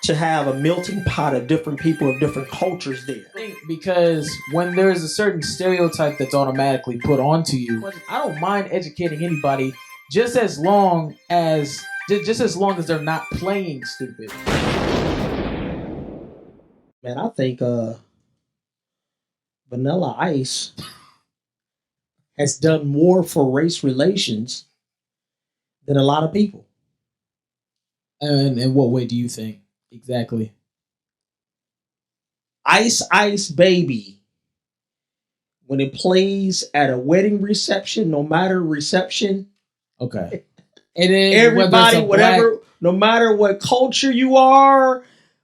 to have a melting pot of different people of different cultures there. Because when there's a certain stereotype that's automatically put onto you, I don't mind educating anybody just as long as they're not playing stupid. Man, I think Vanilla Ice has done more for race relations than a lot of people. And in what way do you think exactly? Ice Ice Baby, when it plays at a wedding reception, no matter reception, okay, and then everybody, whatever, no matter what culture you are,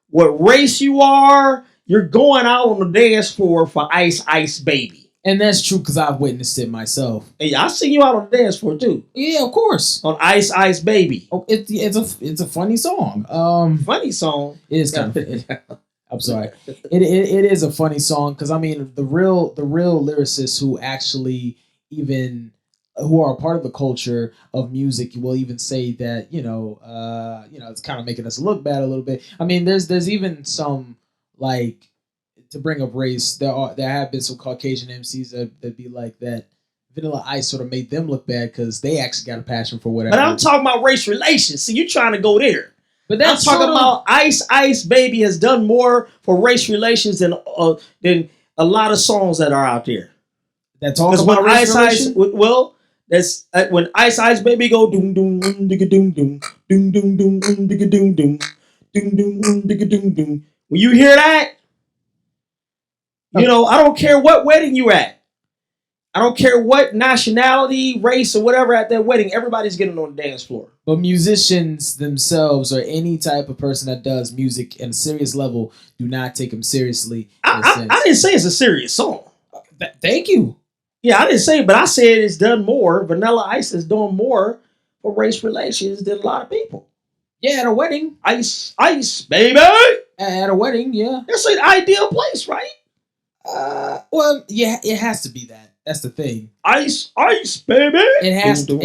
what race you are, you're going out on the dance floor for Ice Ice Baby. And that's true because I've witnessed it myself. Hey, I seen you out on the dance floor too. Yeah, of course. On Ice Ice Baby. Oh, it's a funny song. Funny song. It is kind of. I'm sorry. It is a funny song because I mean the real lyricists who actually who are a part of the culture of music will even say that it's kind of making us look bad a little bit. I mean there's even some like. To bring up race, there have been some Caucasian MCs that be like that. Vanilla Ice sort of made them look bad because they actually got a passion for whatever. But I'm talking about race relations. See, you trying to go there. But that's I'm talking about Ice Ice Baby has done more for race relations than a lot of songs that are out there. That talk about race relations. Well, that's when Ice Ice Baby go doom doom digga doom doom doom doom doom digga doom doom doom doom digga doom doom. When you hear that. You know, I don't care what wedding you at. I don't care what nationality, race, or whatever at that wedding. Everybody's getting on the dance floor. But musicians themselves, or any type of person that does music at a serious level, do not take them seriously. I didn't say it's a serious song. Thank you. Yeah, I didn't say it, but I said it's done more. Vanilla Ice is doing more for race relations than a lot of people. Yeah, at a wedding. Ice, baby. At a wedding, yeah. That's an ideal place, right? Well, yeah, it has to be that. That's the thing. Ice, baby. It has to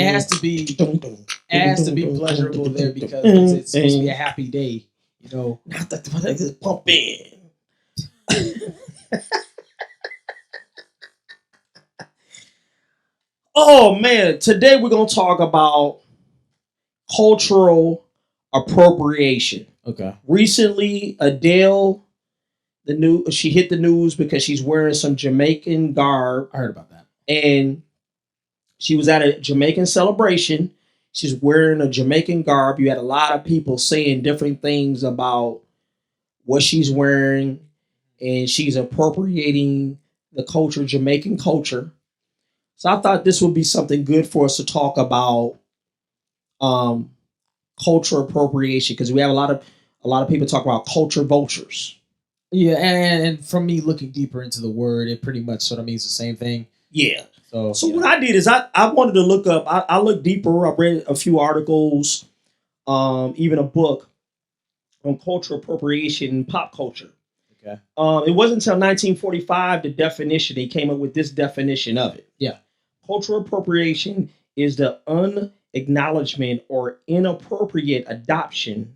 be pleasurable there because it's supposed to be a happy day. You know, not that the pumping. Oh man! Today we're gonna talk about cultural appropriation. Okay. Recently, Adele. She hit the news because she's wearing some Jamaican garb. I heard about that. And she was at a Jamaican celebration. She's wearing a Jamaican garb. You had a lot of people saying different things about what she's wearing. And she's appropriating the culture, Jamaican culture. So I thought this would be something good for us to talk about culture appropriation. Because we have a lot of people talk about culture vultures. Yeah, and from me looking deeper into the word, it pretty much sort of means the same thing. Yeah. So what I did is I wanted to look up. I looked deeper. I read a few articles, even a book on cultural appropriation and pop culture. Okay. It wasn't until 1945 they came up with this definition of it. Yeah. Cultural appropriation is the unacknowledgement or inappropriate adoption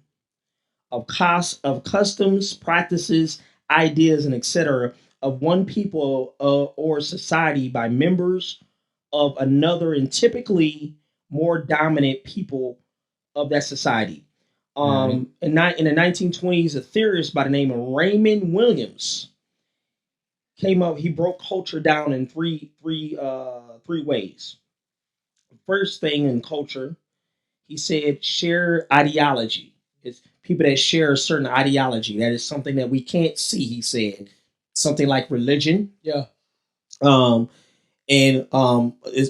of customs, practices, ideas, and etc. of one people or society by members of another, and typically more dominant people of that society. In the 1920s, a theorist by the name of Raymond Williams came up. He broke culture down in three ways. First thing in culture, he said shared ideology. It's people that share a certain ideology. That is something that we can't see, he said. Something like religion. Yeah.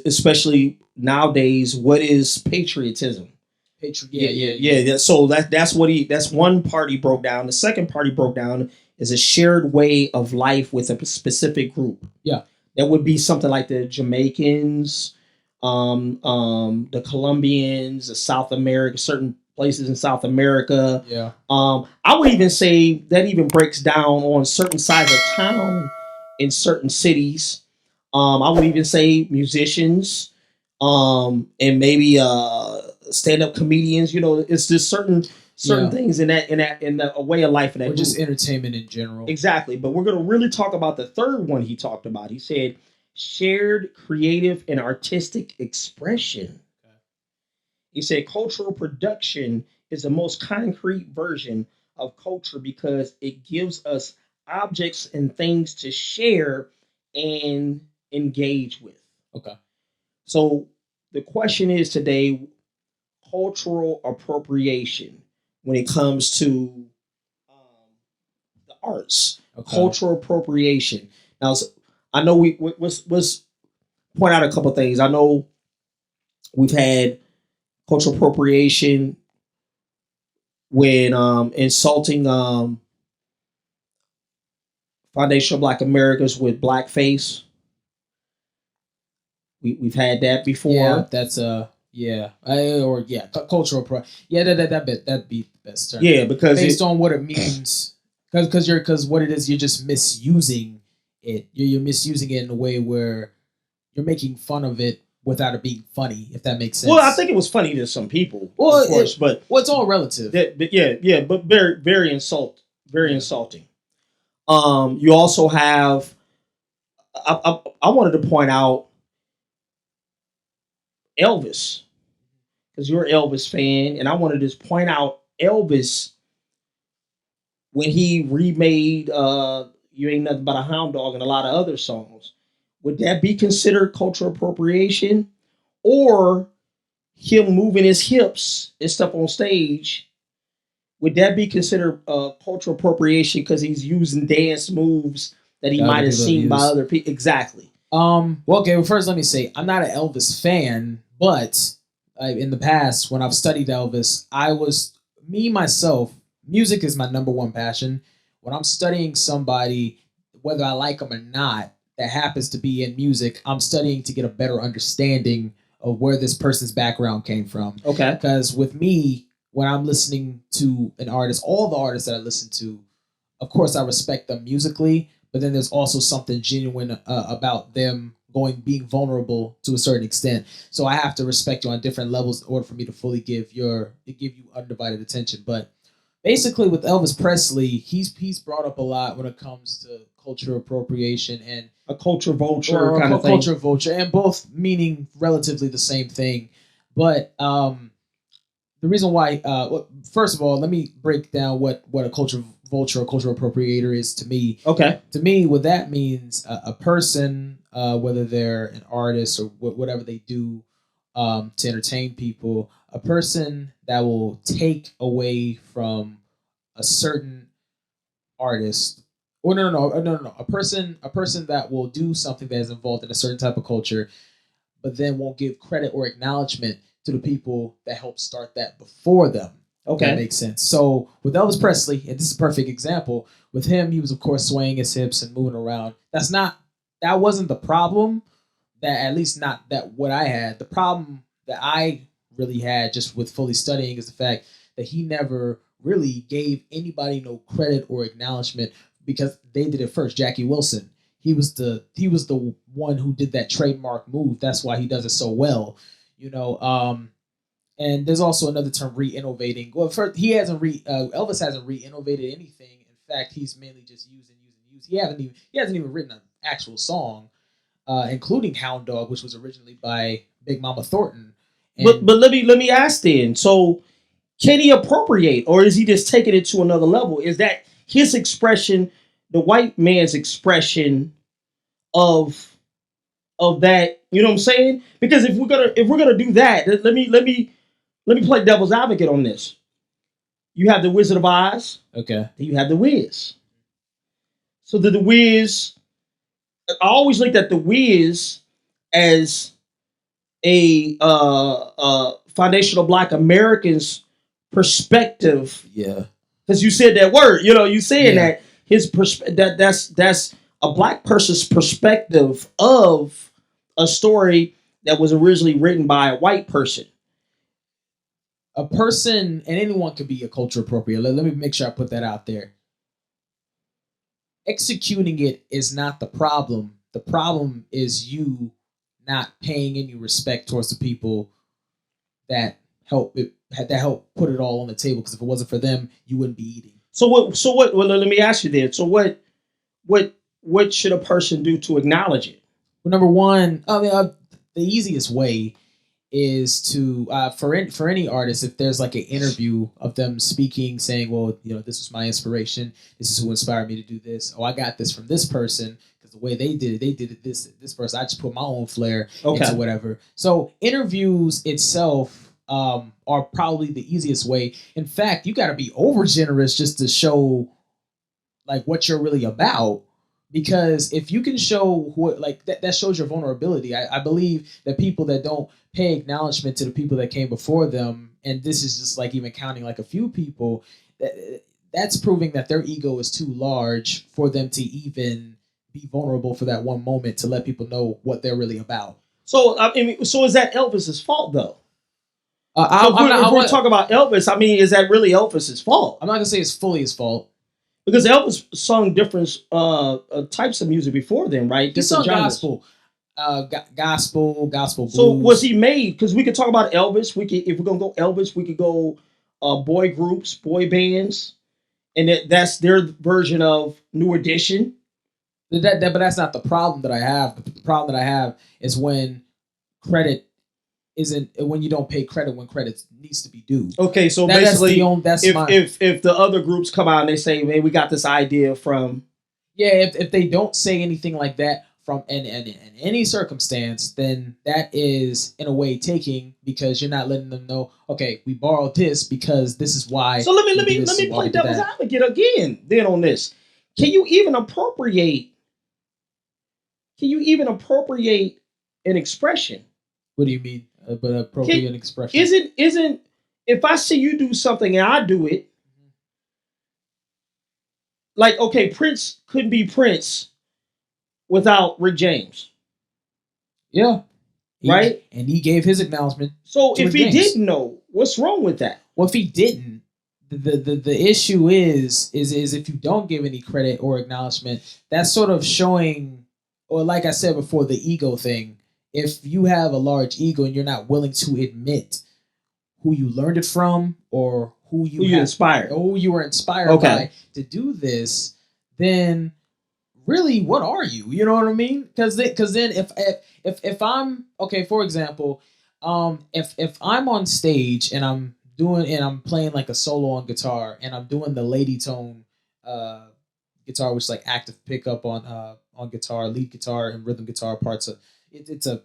Especially nowadays, what is patriotism? Yeah. So that's one part he broke down. The second part he broke down is a shared way of life with a specific group. Yeah. That would be something like the Jamaicans, the Colombians, the South America, certain places in South America. Yeah. I would even say that even breaks down on certain sides of town in certain cities. I would even say musicians, and maybe stand-up comedians. You know, it's just certain certain things in a way of life in that or just movie. entertainment in general. Exactly. But we're going to really talk about the third one he talked about. He said shared creative and artistic expression. Okay. He said cultural production is the most concrete version of culture because it gives us objects and things to share and engage with. Okay. So the question is today cultural appropriation when it comes to the arts, Okay. cultural appropriation. Now, I know let's point out a couple things. I know we've had cultural appropriation when insulting foundational Black Americans with blackface. We've had that before. Yeah, that's cultural pro. Yeah, that'd be the best term. Yeah, because based on what it means, because what it is, you're just misusing it. You're misusing it in a way where you're making fun of it without it being funny, if that makes sense. Well, I think it was funny to some people, of course, but it's all relative. But very insulting. You also have. I wanted to point out Elvis because you're an Elvis fan, and I wanted to just point out Elvis when he remade "You Ain't Nothing But a Hound Dog" and a lot of other songs. Would that be considered cultural appropriation, or him moving his hips and stuff on stage? Would that be considered cultural appropriation because he's using dance moves that he might have seen by other people? Exactly. Well, okay. Well, first, let me say I'm not an Elvis fan, but in the past, when I've studied Elvis, myself. Music is my number one passion. When I'm studying somebody, whether I like them or not, that happens to be in music, I'm studying to get a better understanding of where this person's background came from. Okay. Because with me, when I'm listening to an artist, all the artists that I listen to, of course, I respect them musically, but then there's also something genuine about them being vulnerable to a certain extent. So I have to respect you on different levels in order for me to fully give you undivided attention. But basically, with Elvis Presley, he's brought up a lot when it comes to cultural appropriation and a culture vulture kind of thing. Culture vulture, and both meaning relatively the same thing. But the reason why, first of all, let me break down what a culture vulture or cultural appropriator is to me. Okay. To me, what that means, a person, whether they're an artist or whatever they do to entertain people, a person that will take away from a certain artist. Or no. A person that will do something that is involved in a certain type of culture, but then won't give credit or acknowledgement to the people that helped start that before them. Okay. That makes sense. So with Elvis Presley, and this is a perfect example, with him, he was of course swaying his hips and moving around. That wasn't the problem. That at least not that what I had. The problem that I really had just with fully studying is the fact that he never really gave anybody no credit or acknowledgement because they did it first. Jackie Wilson. He was the one who did that trademark move. That's why he does it so well. And there's also another term, re-innovating. Well, first, Elvis hasn't re-innovated anything. In fact, he's mainly just used. He hasn't even written an actual song, including Hound Dog, which was originally by Big Mama Thornton. But let me ask then. So can he appropriate, or is he just taking it to another level? Is that his expression, the white man's expression of that? You know what I'm saying? Because if we're gonna do that, let me play devil's advocate on this. You have the Wizard of Oz. Okay. Then you have the Wiz. So the Wiz, I always looked at the Wiz as a foundational Black Americans perspective. Yeah. Because you said that word, you saying that his that's a Black person's perspective of a story that was originally written by a white person. A person, and anyone could be a culture appropriate. Let me make sure I put that out there. Executing it is not the problem. The problem is you not paying any respect towards the people that help that helped put it all on the table. Because if it wasn't for them, you wouldn't be eating. So what? So what? Well, let me ask you then. So what? What should a person do to acknowledge it? Well, number one, I mean, the easiest way is to for any artist, if there's like an interview of them speaking, saying, well, this was my inspiration, this is who inspired me to do this, oh, I got this from this person, because the way they did it this person, I just put my own flair into whatever. So interviews itself are probably the easiest way. In fact, you got to be over generous just to show like what you're really about. Because if you can show what, like that shows your vulnerability. I believe that people that don't pay acknowledgement to the people that came before them, and this is just like even counting like a few people, that's proving that their ego is too large for them to even be vulnerable for that one moment to let people know what they're really about. So I mean, so is that Elvis's fault though? If we're talking about Elvis, I mean, is that really Elvis's fault? I'm not gonna say it's fully his fault. Because Elvis sung different types of music before then, right? He sung gospel, gospel blues. So was he made? Because we could talk about Elvis. We could, if we're gonna go Elvis, we could go boy groups, boy bands, and that's their version of New Edition. But that's not the problem that I have. The problem that I have is when credit isn't, when you don't pay credit when credit needs to be due. Okay, so basically, if the other groups come out and they say, "Hey, we got this idea from," if they don't say anything like that from in any circumstance, then that is in a way taking, because you're not letting them know, okay, we borrowed this because this is why. So let me play devil's advocate again. Then on this, can you even appropriate an expression? What do you mean? But appropriate expression isn't if I see you do something and I do it, like, okay, Prince couldn't be Prince without Rick James. Yeah. Right? And he gave his acknowledgement. So if he didn't know, what's wrong with that? Well, if he didn't, the issue is if you don't give any credit or acknowledgement, that's sort of showing, or like I said before, the ego thing. If you have a large ego and you're not willing to admit who you learned it from or who you were inspired by to do this, then really, what are you? You know what I mean? Because then if I'm, okay, for example, if I'm on stage and I'm playing like a solo on guitar and I'm doing the lady tone guitar, which is like active pickup on guitar, lead guitar, and rhythm guitar parts of it's a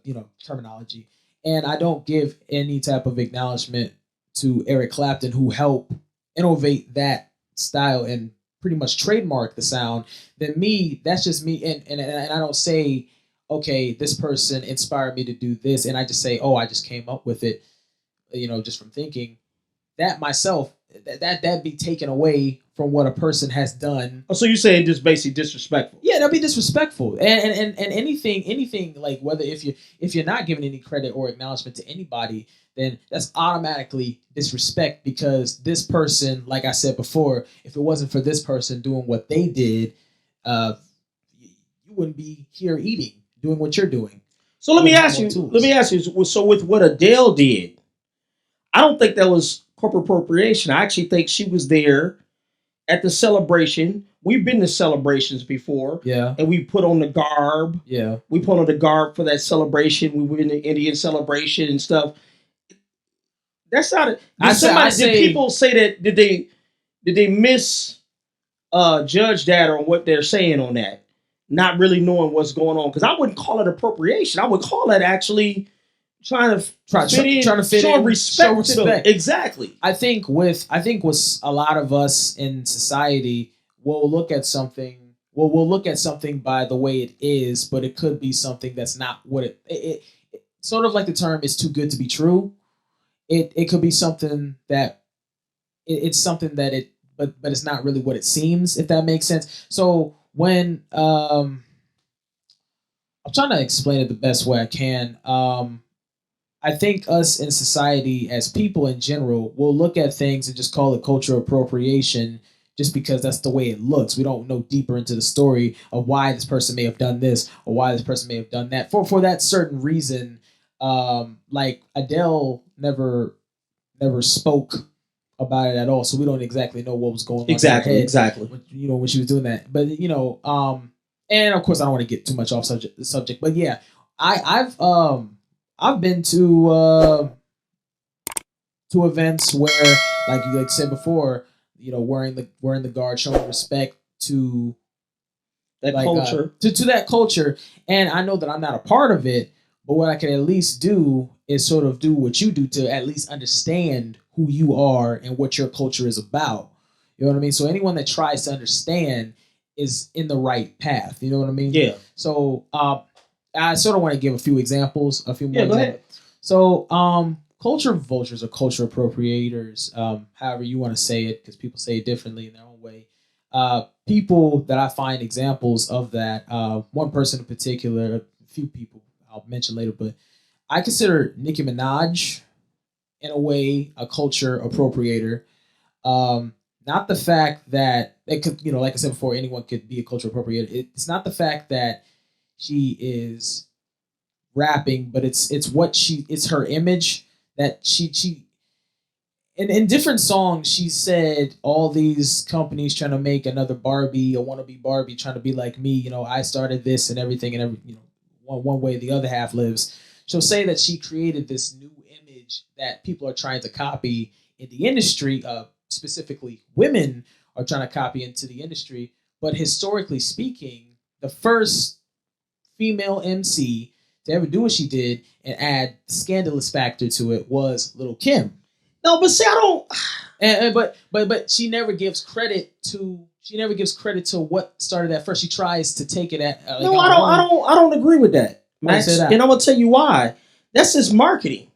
terminology, and I don't give any type of acknowledgement to Eric Clapton, who helped innovate that style and pretty much trademark the sound, then that's just me, and I don't say, okay, this person inspired me to do this, and I just say, oh, I just came up with it, just from thinking. That myself, that'd be taken away from what a person has done. Oh, so you're saying just basically disrespectful? Yeah, that'd be disrespectful. And anything like, whether if you're not giving any credit or acknowledgement to anybody, then that's automatically disrespect, because this person, like I said before, if it wasn't for this person doing what they did, you wouldn't be here eating, doing what you're doing. So let me ask you. So with what Adele did, I don't think that was corporate appropriation. I actually think she was there at the celebration. We've been to celebrations before. Yeah. And we put on the garb. Yeah. We put on the garb for that celebration. We were in the Indian celebration and stuff. That's not it. Did people say that? Did they miss judge that on what they're saying on that? Not really knowing what's going on. Because I wouldn't call it appropriation. I would call it actually trying to fit in, respect. Exactly. I think with a lot of us in society, we'll look at something by the way it is, but it could be something that's not what it sort of like the term is too good to be true. It could be something that it's something that but it's not really what it seems, if that makes sense. So when I'm trying to explain it the best way I can. I think us in society, as people in general, will look at things and just call it cultural appropriation just because that's the way it looks. We don't know deeper into the story of why this person may have done this or why this person may have done that. For that certain reason, like Adele never never spoke about it at all, so we don't exactly know what was going on Exactly, in her head. exactly. When she was doing that. But and of course I don't want to get too much off subject. But yeah, I've been to events where, like you said before, wearing the guard, showing respect to That culture. to that culture. And I know that I'm not a part of it, but what I can at least do is sort of do what you do to at least understand who you are and what your culture is about. You know what I mean? So anyone that tries to understand is in the right path. You know what I mean? Yeah. So I sort of want to give a few examples, a few more. Yeah, go ahead. So culture vultures or culture appropriators, however you want to say it, because people say it differently in their own way. People that I find examples of that, one person in particular, a few people I'll mention later, but I consider Nicki Minaj in a way a culture appropriator. Not the fact that it could, like I said before, anyone could be a culture appropriator. It's not the fact that she is rapping, but it's her image that she in different songs she said all these companies trying to make another Barbie, a wannabe Barbie, trying to be like me. I started this and everything, and one way the other half lives. She'll say that she created this new image that people are trying to copy in the industry. Specifically, women are trying to copy into the industry. But historically speaking, the first female MC to ever do what she did and add scandalous factor to it was Little Kim. No, but see, I don't. But she never gives credit to what started that first. She tries to take it at. No, I don't agree with that, Max. And I'm gonna tell you why. That's just marketing.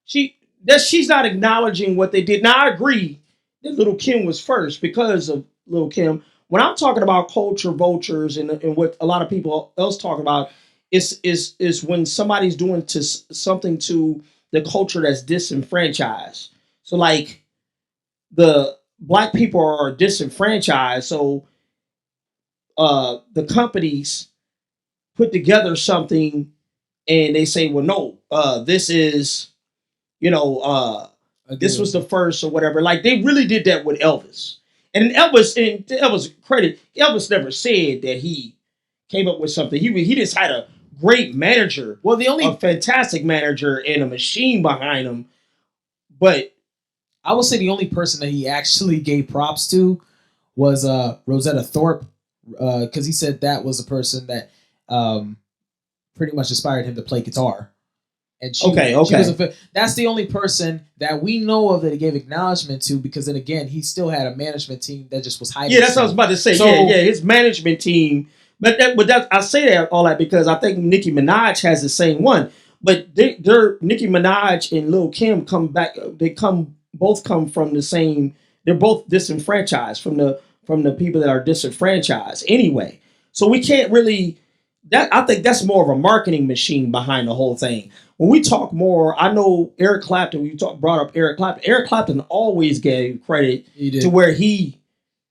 She's not acknowledging what they did. Now I agree that Little Kim was first because of Little Kim. When I'm talking about culture vultures and what a lot of people else talk about is when somebody's doing something to the culture that's disenfranchised. So like the black people are disenfranchised, so the companies put together something and they say, well, no, this is, this was the first or whatever. Like they really did that with Elvis. And to Elvis' credit, Elvis never said that he came up with something. He just had a great manager. Well, a fantastic manager and a machine behind him. But I will say the only person that he actually gave props to was Rosetta Thorpe, because he said that was the person that pretty much inspired him to play guitar. And she was that's the only person that we know of that he gave acknowledgement to, because then again, he still had a management team that just was hiding. Yeah, that's what I was about to say. So, his management team. But I say that all that because I think Nicki Minaj has the same one. But they're Nicki Minaj and Lil Kim both come from the same. They're both disenfranchised from the people that are disenfranchised anyway. So we can't really. I think that's more of a marketing machine behind the whole thing. When we talk more, I know Eric Clapton. Brought up Eric Clapton. Eric Clapton always gave credit to where he,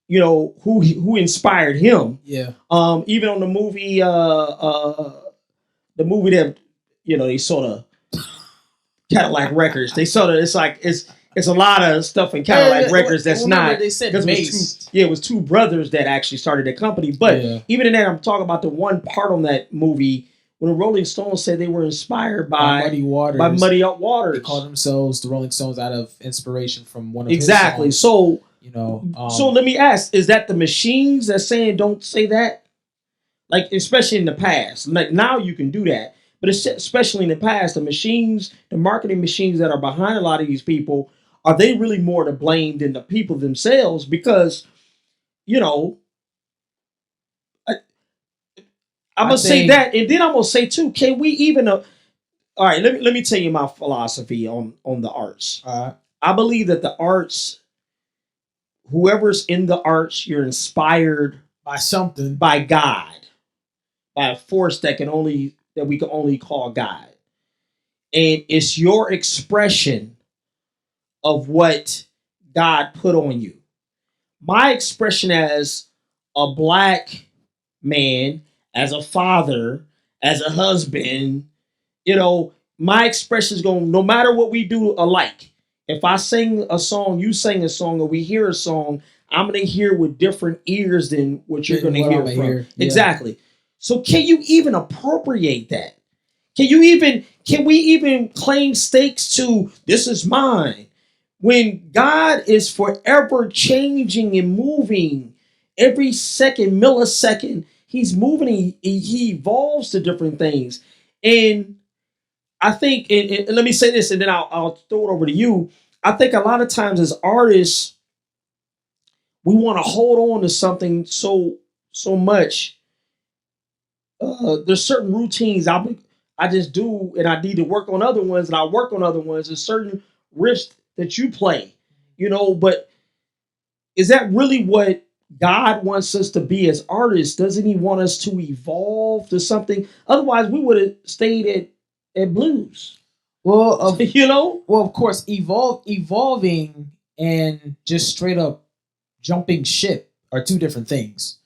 who inspired him. Yeah. Even on the movie, that they sort of Cadillac Records. They sort of it's a lot of stuff in Cadillac Records that's not. They said it was two brothers that actually started the company. But even in that, I'm talking about the one part on that movie when the Rolling Stones said they were inspired by Muddy Waters. By Muddy Waters. They called themselves the Rolling Stones out of inspiration from one of exactly. his songs. So so let me ask: is that the machines that's saying don't say that? Like especially in the past, like now you can do that, but especially in the past, the machines, the marketing machines that are behind a lot of these people. Are they really more to blame than the people themselves? Because, I'm going to say that. And then I'm going to say, too, can we even... all right, let me tell you my philosophy on the arts. I believe that the arts, whoever's in the arts, you're inspired... by something. By God. By a force that we can only call God. And it's your expression of what God put on you. My expression as a black man, as a father, as a husband, my expression is going, no matter what we do alike, If I sing a song, you sing a song, or we hear a song, I'm gonna hear with different ears than what you're Than gonna what hear I'm from. hear. Yeah. Exactly. So can you even appropriate that? Can we even claim stakes to this is mine? When God is forever changing and moving every second, millisecond, he's moving, he evolves to different things. And I think, and let me say this, and then I'll throw it over to you. I think a lot of times as artists, we want to hold on to something so much. There's certain routines I just do, and I need to work on other ones, and I work on other ones. There's certain riffs that you play, but is that really what God wants us to be as artists? Doesn't He want us to evolve to something? Otherwise, we would have stayed at blues. Well, of You know? well, of course, evolving and just straight up jumping ship are two different things.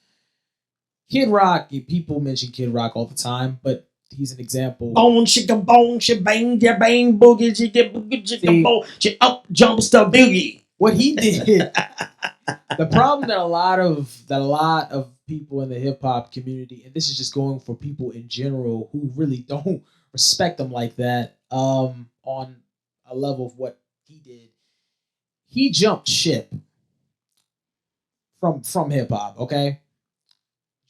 Kid Rock, people mention Kid Rock all the time, but he's an example. Bone chicka bone bang ya bang boogie chicka boogie chicka bone up jumps the boogie. What he did, the problem that a lot of people in the hip hop community, and this is just going for people in general who really don't respect him like that, on a level of what he did, he jumped ship from hip hop. Okay,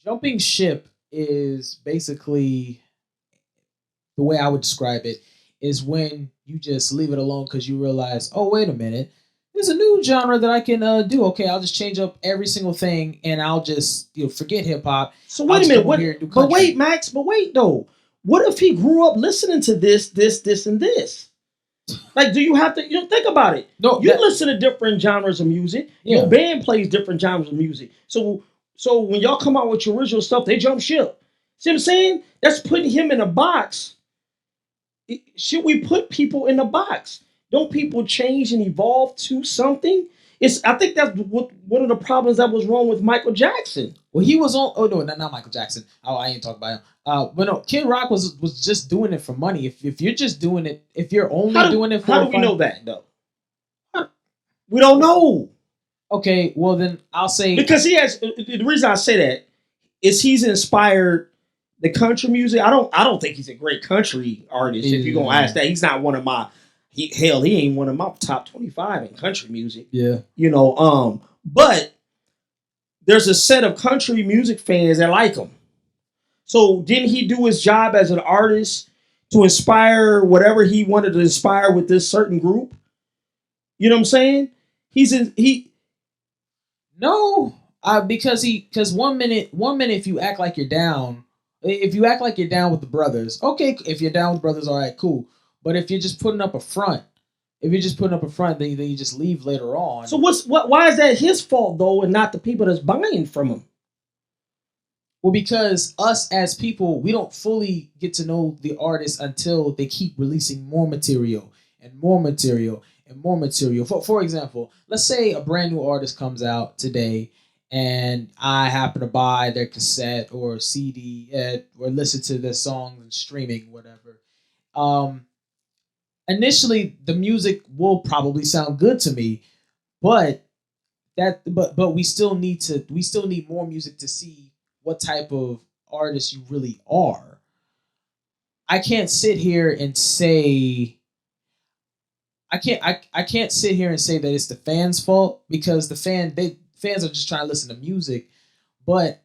jumping ship is basically the way I would describe it is when you just leave it alone because you realize, oh wait a minute, there's a new genre that I can do. Okay, I'll just change up every single thing and I'll just forget hip hop. So wait a minute, but wait, Max, but wait though. What if he grew up listening to this, and this? Like, do you have to? Think about it. No, you listen to different genres of music. Yeah. Your band plays different genres of music. So when y'all come out with your original stuff, they jump ship. See what I'm saying? That's putting him in a box. Should we put people in a box? Don't people change and evolve to something? I think that's one of the problems that was wrong with Michael Jackson. Well, he was on. Oh no, not Michael Jackson. Oh, I ain't talking about him. But no, Kid Rock was just doing it for money. If you're just doing it, if you're only doing it for how do we know that though? We don't know. Okay, well then I'll say because he has. The reason I say that is he's inspired the country music. I don't think he's a great country artist. If you're gonna ask that, he's not one of my. He ain't one of my top 25 in country music. Yeah, but there's a set of country music fans that like him. So didn't he do his job as an artist to inspire whatever he wanted to inspire with this certain group? You know what I'm saying? No, because one minute if you act like you're down, if you act like you're down with the brothers, okay, if you're down with brothers, all right, cool. But if you're just putting up a front, then you just leave later on. So why is that his fault though, and not the people that's buying from him? Well, because us as people, we don't fully get to know the artist until they keep releasing more material and more material and more material. For example, let's say a brand new artist comes out today and I happen to buy their cassette or CD or listen to their songs and streaming, whatever. Initially, the music will probably sound good to me, but we still need more music to see what type of artist you really are. I can't sit here and say I can't sit here and say that it's the fans' fault because fans are just trying to listen to music, but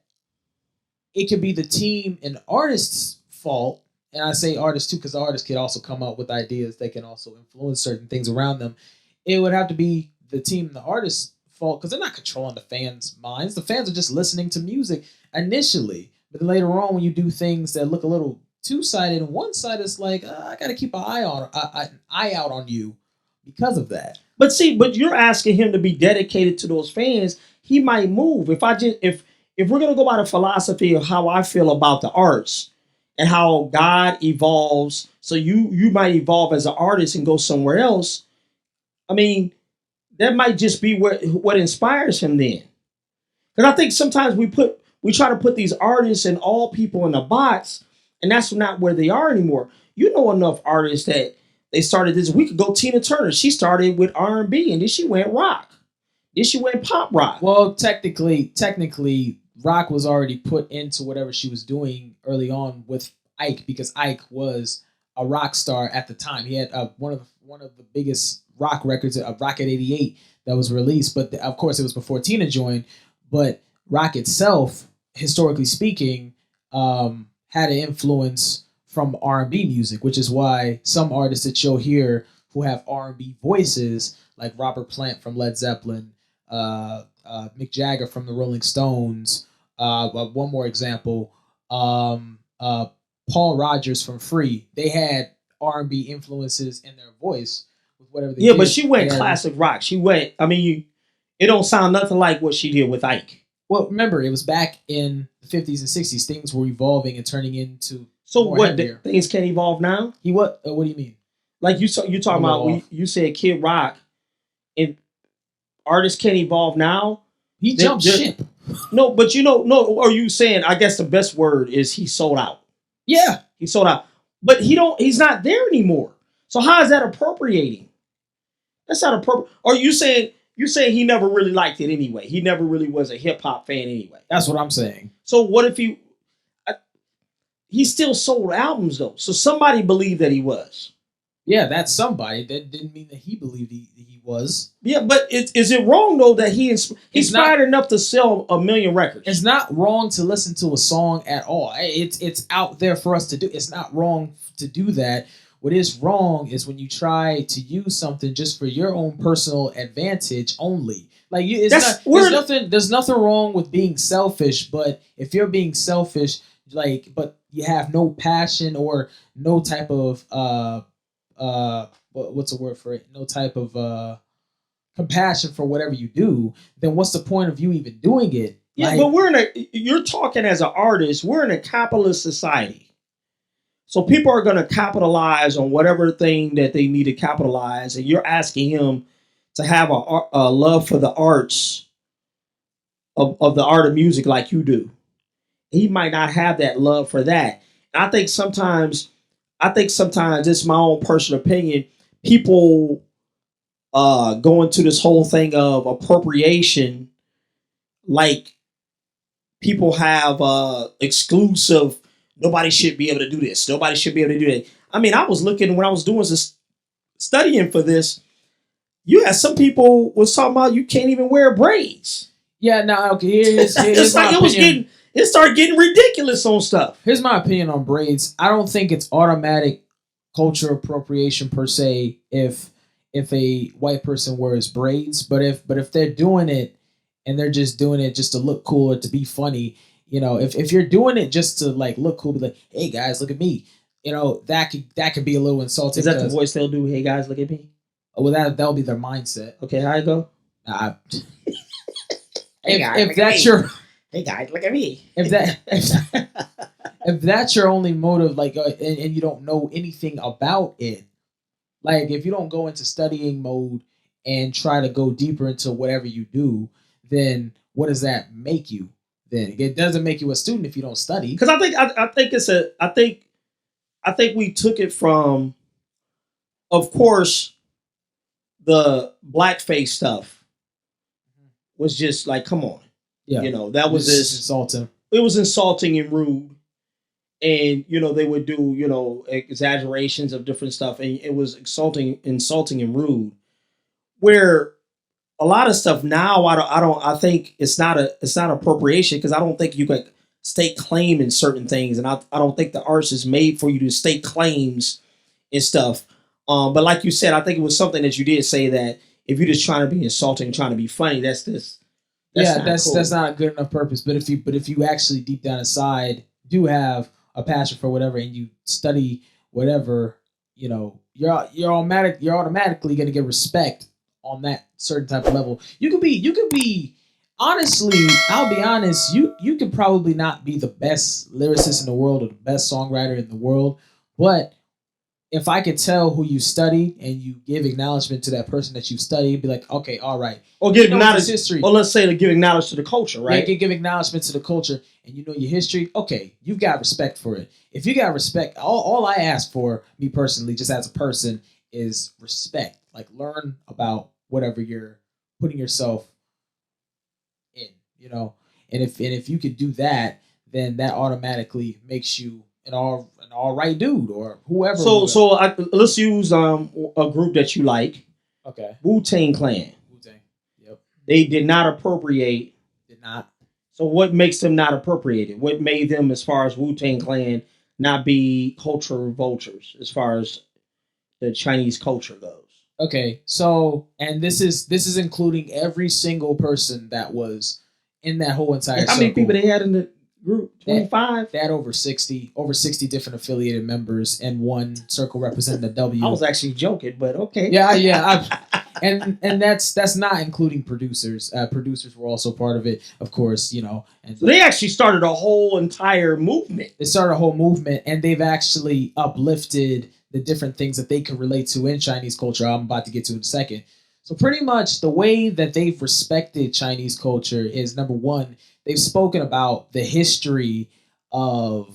it could be the team and artist's fault. And I say artists too because the artist could also come up with ideas that can also influence certain things around them. It would have to be the team and the artist's fault because they're not controlling the fans' minds. The fans are just listening to music initially, but then later on when you do things that look a little two-sided and one side is like I gotta keep an eye out on you because of that. But you're asking him to be dedicated to those fans. He might move. If we're gonna go by the philosophy of how I feel about the arts and how God evolves, so you might evolve as an artist and go somewhere else. I mean, that might just be what inspires him then. Because I think sometimes we try to put these artists and all people in a box, and that's not where they are anymore. You know enough artists that They started this. We could go Tina Turner. She started with R&B, and then she went rock. Then she went pop rock. Well, technically, rock was already put into whatever she was doing early on with Ike, because Ike was a rock star at the time. He had one of the biggest rock records, Rock at 88, that was released. But of course, it was before Tina joined. But rock itself, historically speaking, had an influence from R&B music, which is why some artists that you'll hear who have R&B voices, like Robert Plant from Led Zeppelin, Mick Jagger from the Rolling Stones, one more example, Paul Rogers from Free, they had R&B influences in their voice with whatever they did. Yeah, but she went classic rock. She went, I mean, it don't sound nothing like what she did with Ike. Well, remember, it was back in the 50s and 60s. Things were evolving and turning into so what? Things can evolve now? What do you mean? Like you talking about? You said Kid Rock, and artists can't evolve now. He jumped ship. No, but no. Are you saying? I guess the best word is he sold out. Yeah, he sold out, but he's not there anymore. So how is that appropriating? That's not appropriate. Or you saying he never really liked it anyway? He never really was a hip hop fan anyway. That's what I'm saying. So what if he still sold albums though? So somebody believed that he was. Yeah, that's somebody. That didn't mean that he believed he was. Yeah, but is it wrong though that he's inspired enough to sell 1 million records? It's not wrong to listen to a song at all. It's out there for us to do. It's not wrong to do that. What is wrong is when you try to use something just for your own personal advantage only. Like there's nothing wrong with being selfish, but if you're being selfish, but you have no passion or no type of what's the word for it? No type of compassion for whatever you do, then what's the point of you even doing it? Yeah, but you're talking as an artist, we're in a capitalist society. So people are going to capitalize on whatever thing that they need to capitalize, and you're asking him to have a love for the arts of the art of music like you do. He might not have that love for that. And I think sometimes, this is my own personal opinion, people go into this whole thing of appropriation, like people have exclusive. Nobody should be able to do this. Nobody should be able to do that. I mean, I was looking when I was doing this, studying for this. You had some people was talking about you can't even wear braids. Yeah, no, okay. Here's it's like it started getting ridiculous on stuff. Here's my opinion on braids. I don't think it's automatic culture appropriation per se if a white person wears braids, but if they're doing it and they're just doing it just to look cool or to be funny, if you're doing it just to like look cool, be like, hey guys, look at me, that could be a little insulting. Is that the voice they'll do? Hey guys, look at me. Well, that'll be their mindset. Okay, how it go? Hey guys, if that's your hey guys, look at me. If that's your only motive, like, and you don't know anything about it, like if you don't go into studying mode and try to go deeper into whatever you do, then what does that make you? Then it doesn't make you a student if you don't study. Because I think we took it from, of course, the blackface stuff was just like, come on. Yeah. That was just insulting. It was insulting and rude. And, they would do, exaggerations of different stuff. And it was insulting and rude. Where a lot of stuff now, I think it's not appropriation, because I don't think you can stake claim in certain things. And I don't think the arts is made for you to stake claims and stuff. But like you said, I think it was something that you did say that if you're just trying to be insulting and trying to be funny, that's cool. That's not a good enough purpose. But if you actually deep down inside do have a passion for whatever and you study whatever, you're automatically going to get respect on that certain type of level. You could be honestly, I'll be honest, you could probably not be the best lyricist in the world or the best songwriter in the world, but if I could tell who you study and you give acknowledgement to that person that you study, be like, okay, all right. Or give acknowledgement history. Or let's say to give acknowledgement to the culture, right? Yeah, give acknowledgement to the culture and you know your history. Okay, you've got respect for it. If you got respect, all I ask for, me personally, just as a person, is respect. Like learn about whatever you're putting yourself in, you know. And if you could do that, then that automatically makes you an all right dude or whoever. Let's use a group that you like, Okay. Wu-Tang Clan. Wu-Tang. Yep. They did not appropriate. Did not. So what makes them not appropriated? What made them, as far as Wu-Tang Clan, not be cultural vultures as far as the Chinese culture goes? Okay, so and this is including every single person that was in that whole entire How circle. many people they had in the group? 25? They had over 60 different affiliated members, and one circle representing the W. I was actually joking, but okay. Yeah. And that's not including producers. Producers were also part of it, of course, you know. And so they actually started a whole entire movement. They started a whole movement, and they've actually uplifted the different things that they can relate to in Chinese culture. I'm about to get to in a second. So pretty much the way that they've respected Chinese culture is, number one, they've spoken about the history of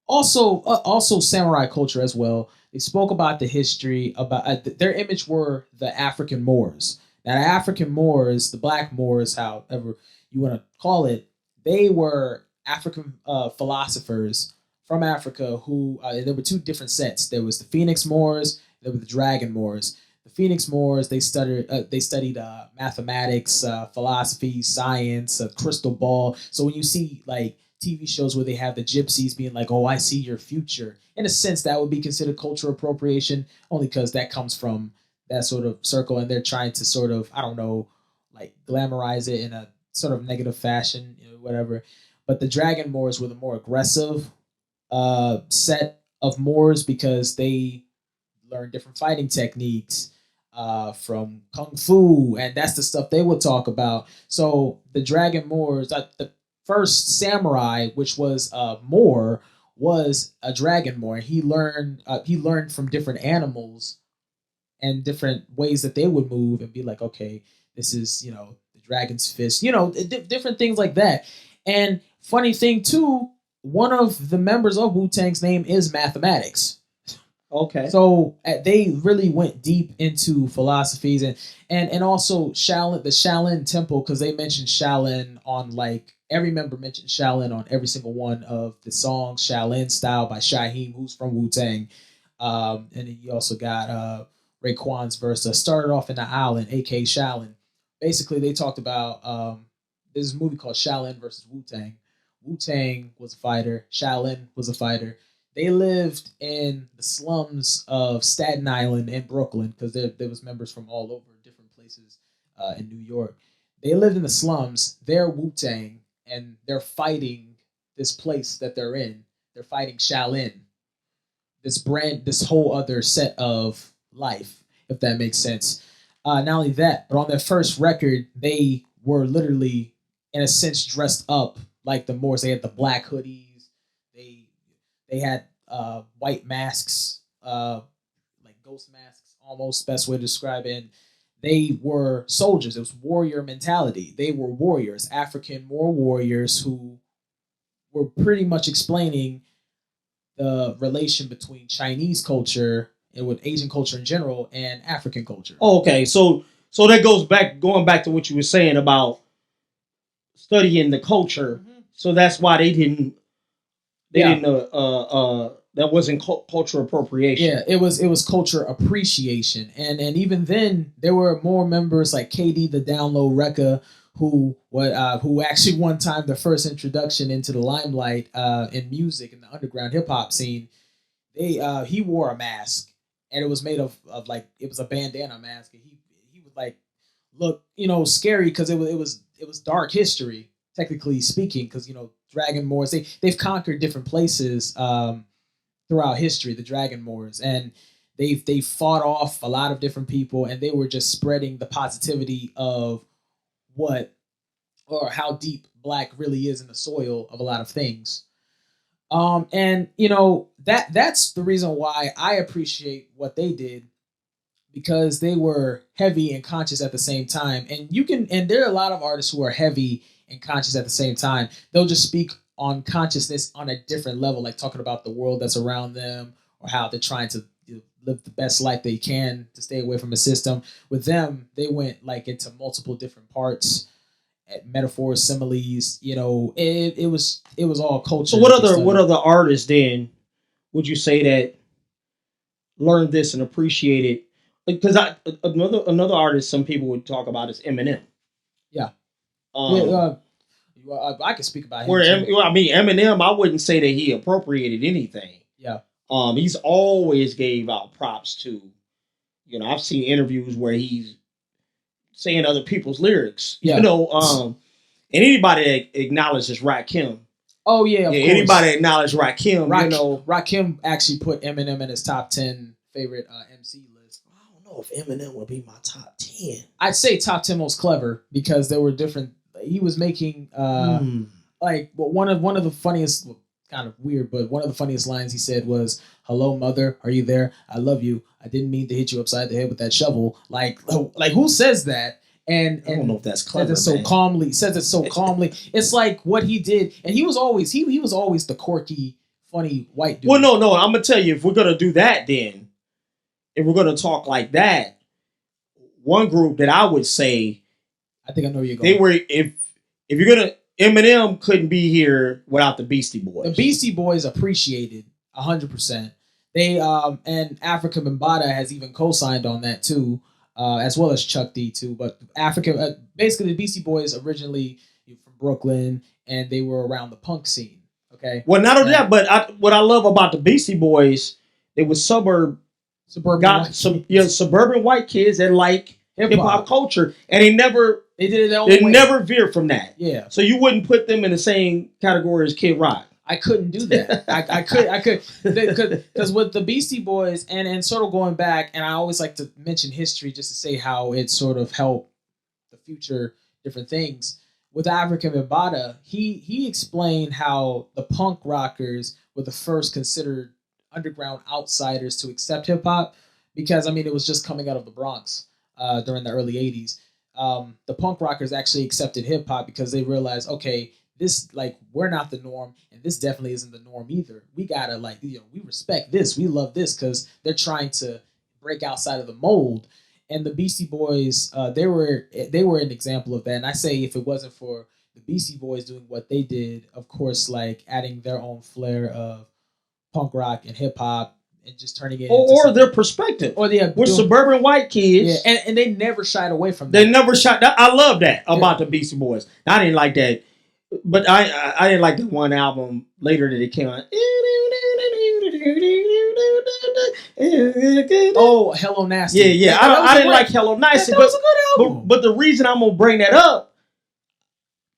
also samurai culture as well. They spoke about the history about their image were the African Moors. Now the African Moors, the Black Moors, however you want to call it, they were African philosophers from Africa who there were two different sets. There was the Phoenix Moors, there were the Dragon Moors. The Phoenix Moors, they studied mathematics, philosophy, science, crystal ball. So when you see like TV shows where they have the gypsies being like, "Oh, I see your future," in a sense that would be considered cultural appropriation, only because that comes from that sort of circle, and they're trying to sort of, I don't know, like glamorize it in a sort of negative fashion, you know, whatever. But the Dragon Moors were the more aggressive set of Moors because they learned different fighting techniques from kung fu, and that's the stuff they would talk about. So the Dragon Moors, the first samurai, which was Moor, was a Dragon Moor. He learned from different animals and different ways that they would move, and be like, okay, this is, you know, the dragon's fist, you know, different things like that. And funny thing too, one of the members of Wu-Tang's name is mathematics. Okay. So they really went deep into philosophies and also Shaolin, the Shaolin Temple, because they mentioned Shaolin on, like, every member mentioned Shaolin on every single one of the songs. Shaolin Style by Shaheem, who's from Wu-Tang. And then you also got Raekwon's verse, started off in the island, aka Shaolin. Basically, they talked about there's a movie called Shaolin versus Wu-Tang. Wu-Tang was a fighter. Shaolin was a fighter. They lived in the slums of Staten Island and Brooklyn, because there was members from all over different places in New York. They lived in the slums. They're Wu-Tang, and they're fighting this place that they're in. They're fighting Shaolin, this whole other set of life, if that makes sense. Not only that, but on their first record, they were literally, in a sense, dressed up like the Moors. They had the black hoodies. They had white masks, like ghost masks, almost best way to describe it. And they were soldiers. It was warrior mentality. They were warriors, African Moor warriors, who were pretty much explaining the relation between Chinese culture and with Asian culture in general and African culture. Okay, so that going back to what you were saying about studying the culture. Mm-hmm. So that's why they didn't that wasn't cultural appropriation. Yeah, it was culture appreciation, and even then there were more members like KD the Download Rekka, who actually one time the first introduction into the limelight in music in the underground hip hop scene. He wore a mask, and it was made of like, it was a bandana mask, and he would like look, you know, scary because it was dark history, technically speaking, because, you know, Dragon Moors, they've conquered different places throughout history, the Dragon Moors, and they fought off a lot of different people, and they were just spreading the positivity of what or how deep black really is in the soil of a lot of things. And you know, that's the reason why I appreciate what they did, because they were heavy and conscious at the same time. And there are a lot of artists who are heavy and conscious at the same time. They'll just speak on consciousness on a different level, like talking about the world that's around them, or how they're trying to live the best life they can to stay away from the system. With them, they went like into multiple different parts, metaphors, similes. It was all culture. So what other artists then would you say that learned this and appreciated? Because another artist some people would talk about is Eminem. Yeah. Um, I can speak about him. Where I mean Eminem, I wouldn't say that he appropriated anything. Yeah. He's always gave out props to. I've seen interviews where he's saying other people's lyrics. Yeah. And anybody that acknowledges Rakim. Oh yeah, of course. Anybody that acknowledges Rakim, Rakim actually put Eminem in his top 10 favorite MC list. I don't know if Eminem would be my top 10. I'd say top 10 most clever because there were different. He was making one of the funniest, kind of weird, but one of the funniest lines he said was, "Hello, mother, are you there? I love you. I didn't mean to hit you upside the head with that shovel." Like who says that? And I don't know if that's clever. Says it so calmly. It's like what he did, and he was always the quirky, funny white dude. Well, no, I'm gonna tell you, if we're gonna do that, then if we're gonna talk like that, one group that I would say, I think I know where you're going. They were if you're gonna Eminem couldn't be here without the Beastie Boys. The Beastie Boys appreciated 100%. They and Afrika Bambaataa has even co-signed on that too. As well as Chuck D too, but basically the Beastie Boys originally from Brooklyn, and they were around the punk scene. Okay. Well, not only that, but what I love about the Beastie Boys, it was suburban white kids that like hip hop culture, and they did it their own way. Never veer from that. Yeah. So you wouldn't put them in the same category as Kid Rock. I couldn't do that. I could because with the Beastie Boys and sort of going back, and I always like to mention history just to say how it sort of helped the future different things. With Afrika Bambaataa, he explained how the punk rockers were the first considered underground outsiders to accept hip hop because it was just coming out of the Bronx during the early '80s. The punk rockers actually accepted hip hop because they realized, okay, this we're not the norm, and this definitely isn't the norm either. We gotta we respect this, we love this because they're trying to break outside of the mold. And the Beastie Boys, they were an example of that. And I say if it wasn't for the Beastie Boys doing what they did, of course, adding their own flair of punk rock and hip hop and just turning it or their perspective, we're suburban white kids, and they never shied away from that. They never shied. I love that about the Beastie Boys. I didn't like that. But I didn't like the one album later that it came out. Oh, Hello Nasty. Yeah. I didn't like Hello Nasty. That was a good album. But the reason I'm gonna bring that up,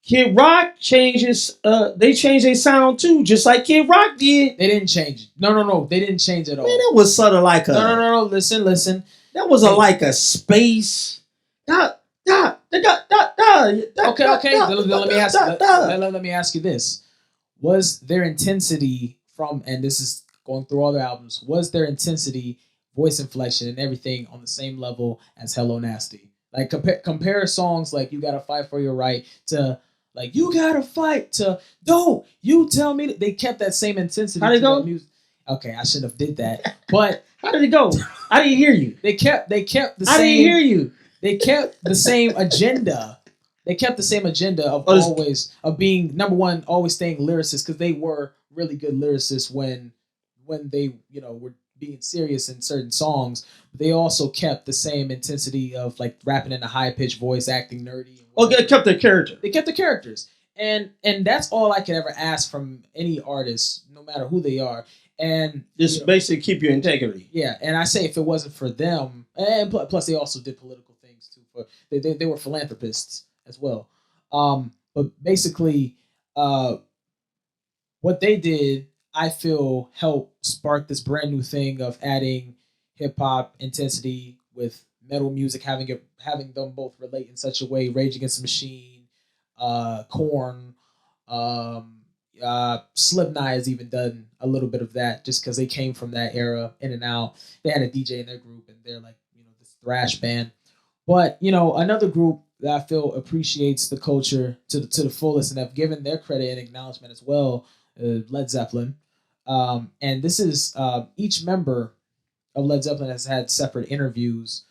Kid Rock changes. They changed their sound too, just like Kid Rock did. They didn't change it. No. They didn't change it at all. Man, that was sort of like a. No. Listen. That was like a space. Okay. Let me ask you this: was their intensity and this is going through all their albums? Was their intensity, voice inflection, and everything on the same level as Hello Nasty? Compare songs like "You Gotta Fight for Your Right" to "You Gotta Fight" to "Don't You Tell Me." They kept that same intensity. How'd it go? Music. Okay, I shouldn't have did that, but how did it go? I didn't hear you. They kept the same. I didn't hear you. They kept the same agenda. They kept the same agenda of being number one, always staying lyricists because they were really good lyricists when they were being serious in certain songs. But they also kept the same intensity of rapping in a high pitched voice, acting nerdy. They kept their character. They kept the characters, and that's all I could ever ask from any artist, no matter who they are. And just basically keep your integrity. Yeah, and I say if it wasn't for them, and plus they also did political things too. They were philanthropists as well. But basically, what they did, I feel, helped spark this brand new thing of adding hip hop intensity with metal music, having them both relate in such a way. Rage Against the Machine, Korn, Slipknot has even done a little bit of that just because they came from that era in and out. They had a DJ in their group and they're this thrash band. But another group that I feel appreciates the culture to the fullest and have given their credit and acknowledgement as well, Led Zeppelin. And this is each member of Led Zeppelin has had separate interviews.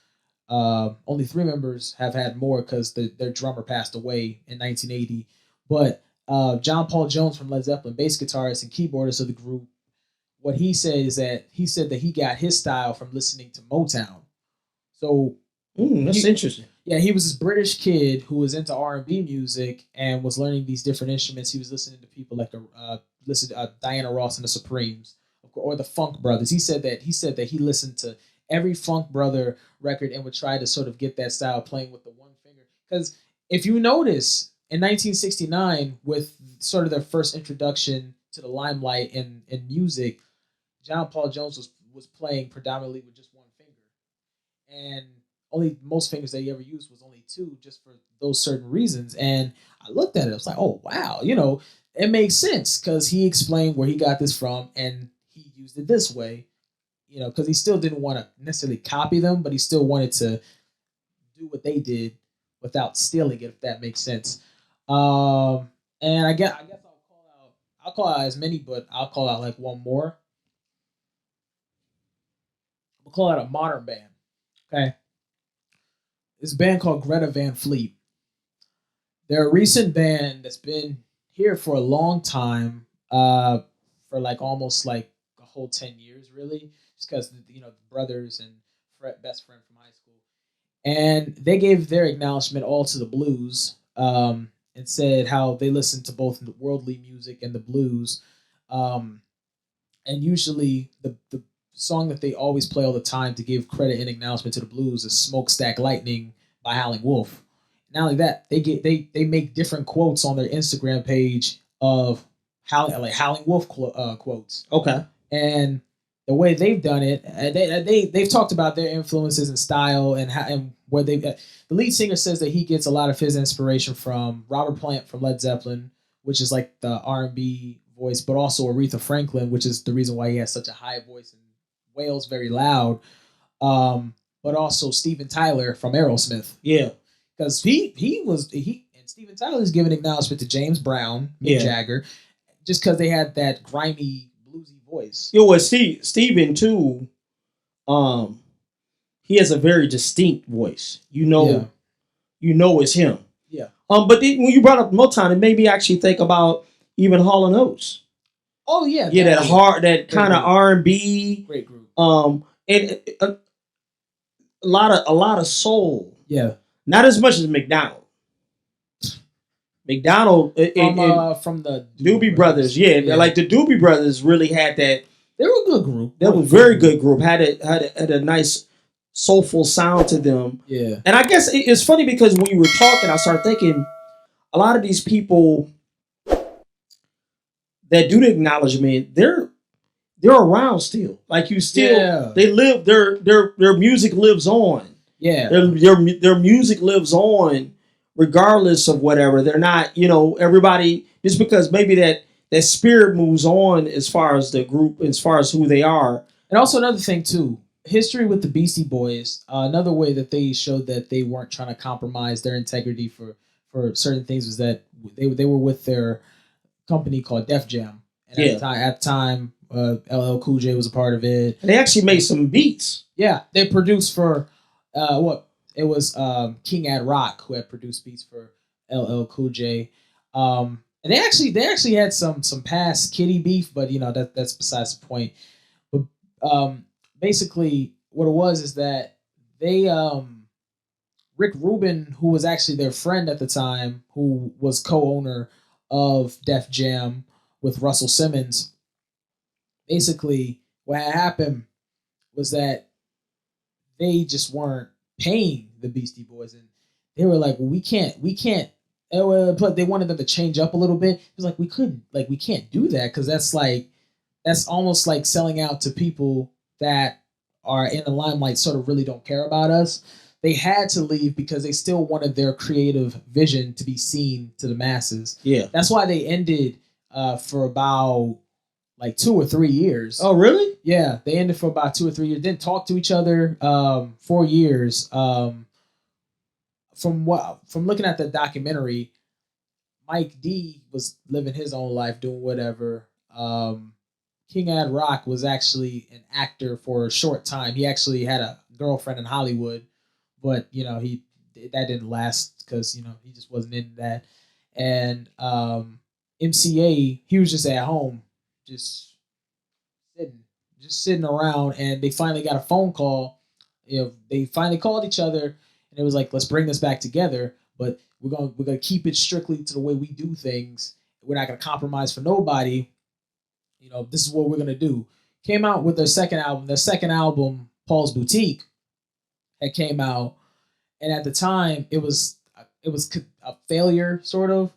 Only three members have had more because their drummer passed away in 1980. But John Paul Jones from Led Zeppelin, bass guitarist and keyboardist of the group, what he said is that he said that he got his style from listening to Motown. So That's interesting. yeah, he was this British kid who was into R&B music and was learning these different instruments. He was listening to people like Diana Ross and the Supremes or the Funk Brothers. He said that he listened to every Funk Brother record and would try to sort of get that style playing with the one finger. Because if you notice, in 1969, with sort of their first introduction to the limelight in music, John Paul Jones was playing predominantly with just one finger, and only most fingers that he ever used was only two, just for those certain reasons. And I looked at it, I was like, oh wow, it makes sense because he explained where he got this from, and he used it this way, because he still didn't want to necessarily copy them, but he still wanted to do what they did without stealing it, if that makes sense. And I guess I'll call out as many, but I'll call out like one more. We'll call out a modern band. Okay, this band called Greta Van Fleet. They're a recent band that's been here for a long time, for like almost like a whole 10 years, really, just because the brothers and best friend from high school, and they gave their acknowledgement all to the blues, and said how they listen to both the worldly music and the blues, um, and usually the song that they always play all the time to give credit and acknowledgement to the blues is "Smokestack Lightning" by Howlin' Wolf. Not only that, they make different quotes on their Instagram page of Howlin' Wolf quotes. Okay. And the way they've done it, they've talked about their influences and style and where they. The lead singer says that he gets a lot of his inspiration from Robert Plant from Led Zeppelin, which is like the R&B voice, but also Aretha Franklin, which is the reason why he has such a high voice and wails very loud. But also Steven Tyler from Aerosmith. Yeah. Because he and Steven Tyler's giving acknowledgement to James Brown, Mick Jagger, just because they had that grimy bluesy voice. Well, Steven too. He has a very distinct voice. It's him. Yeah. But when you brought up Motown, it made me actually think about even Hall and Oates. Oh yeah. Yeah, that kind of R&B. Great group. And a lot of soul. Yeah. Not as much as McDonald. From the Doobie Brothers. Yeah, like the Doobie Brothers really had that. They were a good group. They were a very good group. Had a nice soulful sound to them. Yeah. And I guess it's funny because when you were talking, I started thinking a lot of these people that do the acknowledgement, they're around still. Like you still, they live. Their music lives on. Yeah. Their music lives on regardless of whatever. They're not, everybody, just because maybe that spirit moves on as far as the group, as far as who they are. And also another thing too, history with the Beastie Boys. Another way that they showed that they weren't trying to compromise their integrity for certain things was that they were with their company called Def Jam. And at the time, LL Cool J was a part of it. And they actually made some beats. Yeah, they produced for it was King Ad Rock who had produced beats for LL Cool J. And they actually had some past Kitty beef, but that's besides the point. But basically, what it was is that they Rick Rubin, who was actually their friend at the time, who was co-owner of Def Jam with Russell Simmons. Basically, what had happened was that they just weren't paying the Beastie Boys, and they were like, well, we can't. But they wanted them to change up a little bit. It was like we can't do that because that's almost like selling out to people that are in the limelight, sort of really don't care about us. They had to leave because they still wanted their creative vision to be seen to the masses. Yeah, that's why they ended for about like 2 or 3 years. Oh, really? Yeah, they ended for about 2 or 3 years. Didn't talk to each other 4 years. From looking at the documentary, Mike D was living his own life, doing whatever. King Ad Rock was actually an actor for a short time. He actually had a girlfriend in Hollywood, but he that didn't last because he just wasn't into that. And MCA, he was just at home, just sitting, around, and they finally got a phone call. They finally called each other, and it was like, let's bring this back together, but we're gonna keep it strictly to the way we do things. We're not gonna compromise for nobody. This is what we're gonna do. Came out with their second album. Their second album, Paul's Boutique, that came out, and at the time it was a failure, sort of,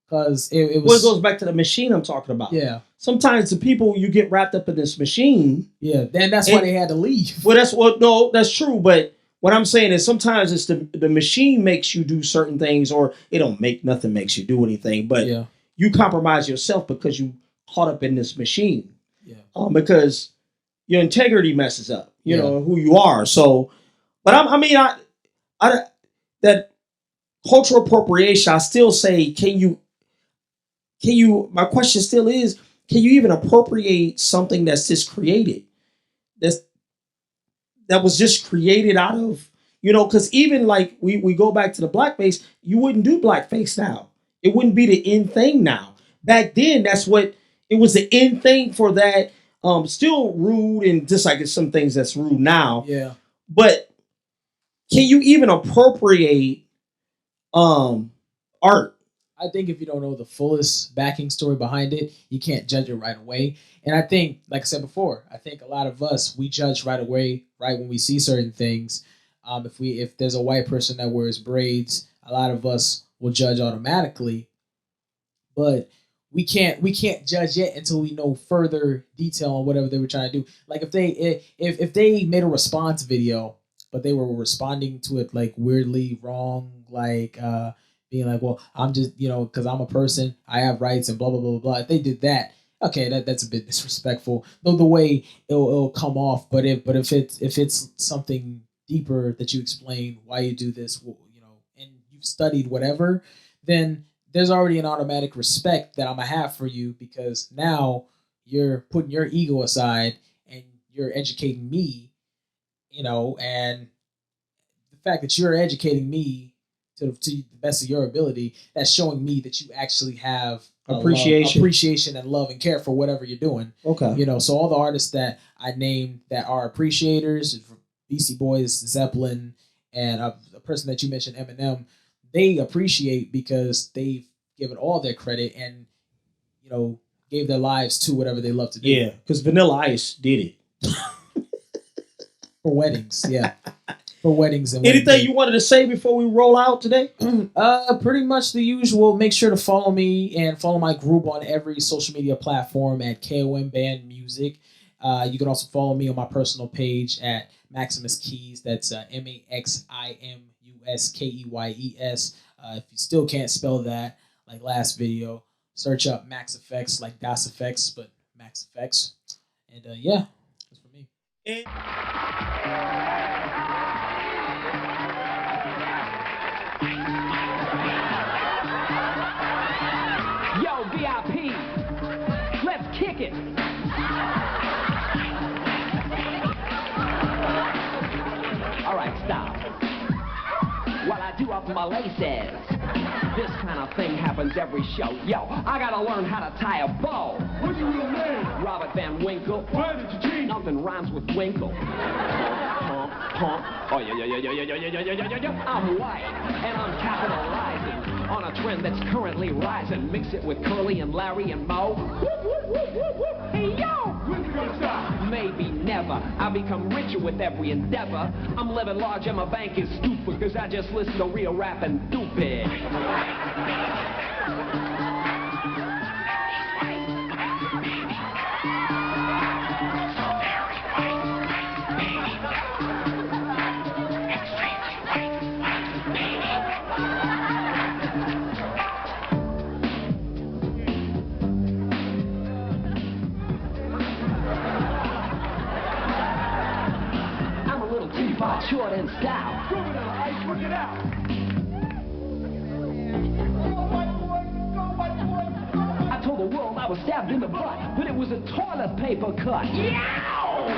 because it was. Well, it goes back to the machine I'm talking about. Yeah. Sometimes the people, you get wrapped up in this machine. Yeah, and that's why they had to leave. Well, that's true. But what I'm saying is sometimes it's the machine makes you do certain things, or it don't make nothing makes you do anything. But you compromise yourself because you caught up in this machine. Yeah. Because your integrity messes up. You know who you are. So, but I that cultural appropriation. I still say, can you? My question still is, can you even appropriate something that's just created? That was just created out of, because even like we go back to the blackface, you wouldn't do blackface now. It wouldn't be the in thing now. Back then, that's what it was, the in thing for that. Still rude, and just like it's some things that's rude now. Yeah. But can you even appropriate art? I think if you don't know the fullest backing story behind it, you can't judge it right away. And I think, like I said before, I think a lot of us, we judge right away, right when we see certain things. If there's a white person that wears braids, a lot of us will judge automatically. But we can't judge yet until we know further detail on whatever they were trying to do. Like if they made a response video, but they were responding to it like weirdly wrong, like being like, well, I'm just, because I'm a person, I have rights and blah, blah, blah, blah, blah. If they did that, okay, that's a bit disrespectful. Though the way it'll come off, but if it's something deeper that you explain why you do this, and you've studied whatever, then there's already an automatic respect that I'm gonna have for you, because now you're putting your ego aside and you're educating me, and the fact that you're educating me to the best of your ability, that's showing me that you actually have appreciation and love and care for whatever you're doing. Okay. So all the artists that I named that are appreciators, Beastie Boys, Zeppelin, and a person that you mentioned, Eminem, they appreciate because they've given all their credit and, gave their lives to whatever they love to do. Yeah, because Vanilla Ice did it. For weddings, yeah. For weddings and anything you wanted to say before we roll out today? Pretty much the usual. Make sure to follow me and follow my group on every social media platform at KOM Band Music. You can also follow me on my personal page at Maximus Keys. That's MaximusKeyes. If you still can't spell that, like last video, search up Max Effects, like Das Effects, but Max Effects. And yeah, that's for me. Yo, VIP, let's kick it. All right, stop. While I do up my laces, this kind of thing happens every show. Yo, I gotta learn how to tie a bow. What's your real name? Robert Van Winkle. Why did you cheat? Nothing rhymes with Winkle. Oh, yeah. I'm white, and I'm capitalizing on a trend that's currently rising. Mix it with Curly and Larry and Moe. Hey, yo! When's it gonna stop? Maybe never. I become richer with every endeavor. I'm living large and my bank is stupid, cause I just listen to real rap and stupid. Short and stout. Go Vanilla Ice, work it out. I told the world I was was stabbed in the butt, but it was a toilet paper cut. Yow!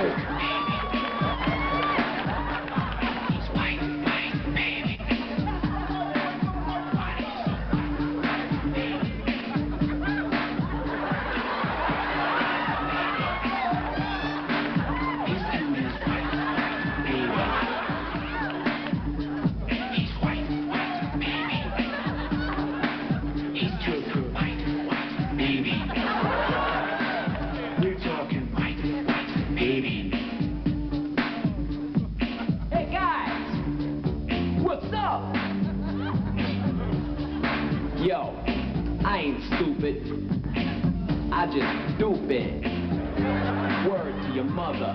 Hey guys, what's up? Yo, I ain't stupid. I just stupid. Word to your mother.